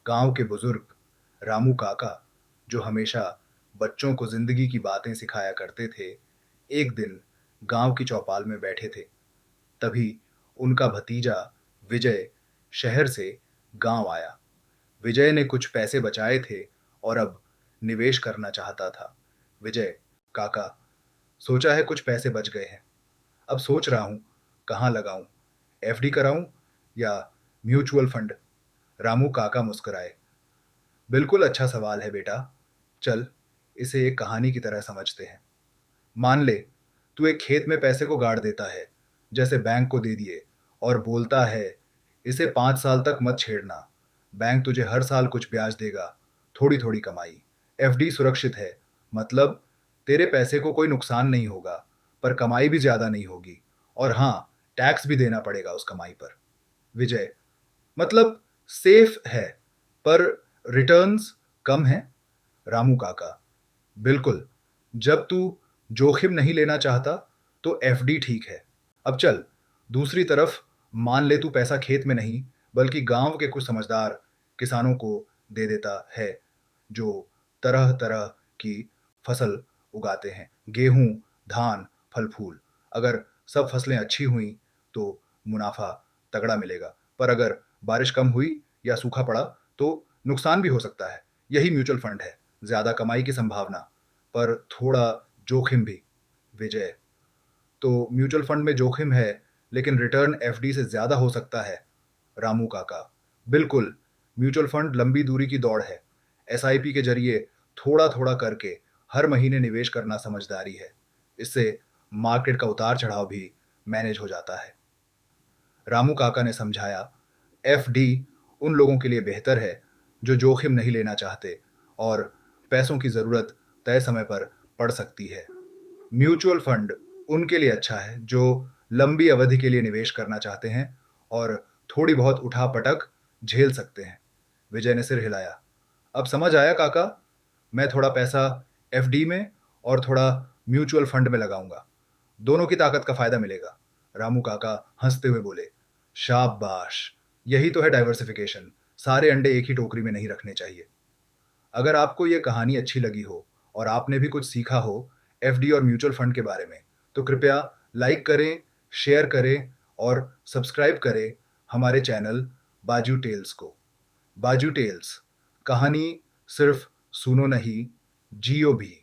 गांव के बुजुर्ग रामू काका, जो हमेशा बच्चों को जिंदगी की बातें सिखाया करते थे, एक दिन गांव की चौपाल में बैठे थे। तभी उनका भतीजा विजय शहर से गांव आया। विजय ने कुछ पैसे बचाए थे और अब निवेश करना चाहता था। विजय, काका, सोचा है कुछ पैसे बच गए हैं। अब सोच रहा हूं कहाँ लगाऊं, एफडी कराऊं या म्यूचुअल फंड। रामू काका मुस्कुराए। बिल्कुल अच्छा सवाल है बेटा। चल, इसे एक कहानी की तरह समझते हैं। मान ले, तू एक खेत में पैसे को गाड़ देता है, जैसे बैंक को दे दिए, और बोलता है, इसे 5 साल तक मत छेड़ना। बैंक तुझे हर साल कुछ ब्याज देगा, थोड़ी थोड़ी कमाई। एफडी सुरक्षित है, मतलब तेरे पैसे को कोई नुकसान नहीं होगा, पर कमाई भी ज्यादा नहीं होगी। और हाँ, टैक्स भी देना पड़ेगा उस कमाई पर। विजय, मतलब सेफ है, पर रिटर्न्स कम है। रामू काका, बिल्कुल। जब तू जोखिम नहीं लेना चाहता तो एफडी ठीक है। अब चल, दूसरी तरफ मान ले तू पैसा खेत में नहीं बल्कि गांव के कुछ समझदार किसानों को दे देता है, जो तरह तरह की फसल उगाते हैं। गेहूं, धान, फल फूल। अगर सब फसलें अच्छी हुई तो मुनाफा तगड़ा मिलेगा, पर अगर बारिश कम हुई या सूखा पड़ा तो नुकसान भी हो सकता है। यही म्यूचुअल फंड है, ज्यादा कमाई की संभावना, पर थोड़ा जोखिम भी। विजय, तो म्यूचुअल फंड में जोखिम है, लेकिन रिटर्न एफडी से ज्यादा हो सकता है। रामू काका, बिल्कुल। म्यूचुअल फंड लंबी दूरी की दौड़ है। एसआईपी के जरिए थोड़ा थोड़ा करके हर महीने निवेश करना समझदारी है। इससे मार्केट का उतार चढ़ाव भी मैनेज हो जाता है। रामू काका ने समझाया, एफडी उन लोगों के लिए बेहतर है जो जोखिम नहीं लेना चाहते और पैसों की जरूरत तय समय पर पड़ सकती है। म्यूचुअल फंड उनके लिए अच्छा है जो लंबी अवधि के लिए निवेश करना चाहते हैं और थोड़ी बहुत उठापटक झेल सकते हैं। विजय ने सिर हिलाया। अब समझ आया काका, मैं थोड़ा पैसा एफडी में और थोड़ा म्यूचुअल फंड में लगाऊंगा। दोनों की ताकत का फायदा मिलेगा। रामू काका हंसते हुए बोले, शाबाश, यही तो है डाइवर्सिफिकेशन। सारे अंडे एक ही टोकरी में नहीं रखने चाहिए। अगर आपको यह कहानी अच्छी लगी हो और आपने भी कुछ सीखा हो एफडी और म्यूचुअल फंड के बारे में, तो कृपया लाइक करें, शेयर करें और सब्सक्राइब करें हमारे चैनल बाजू टेल्स को। बाजू टेल्स, कहानी सिर्फ सुनो नहीं, जियो भी।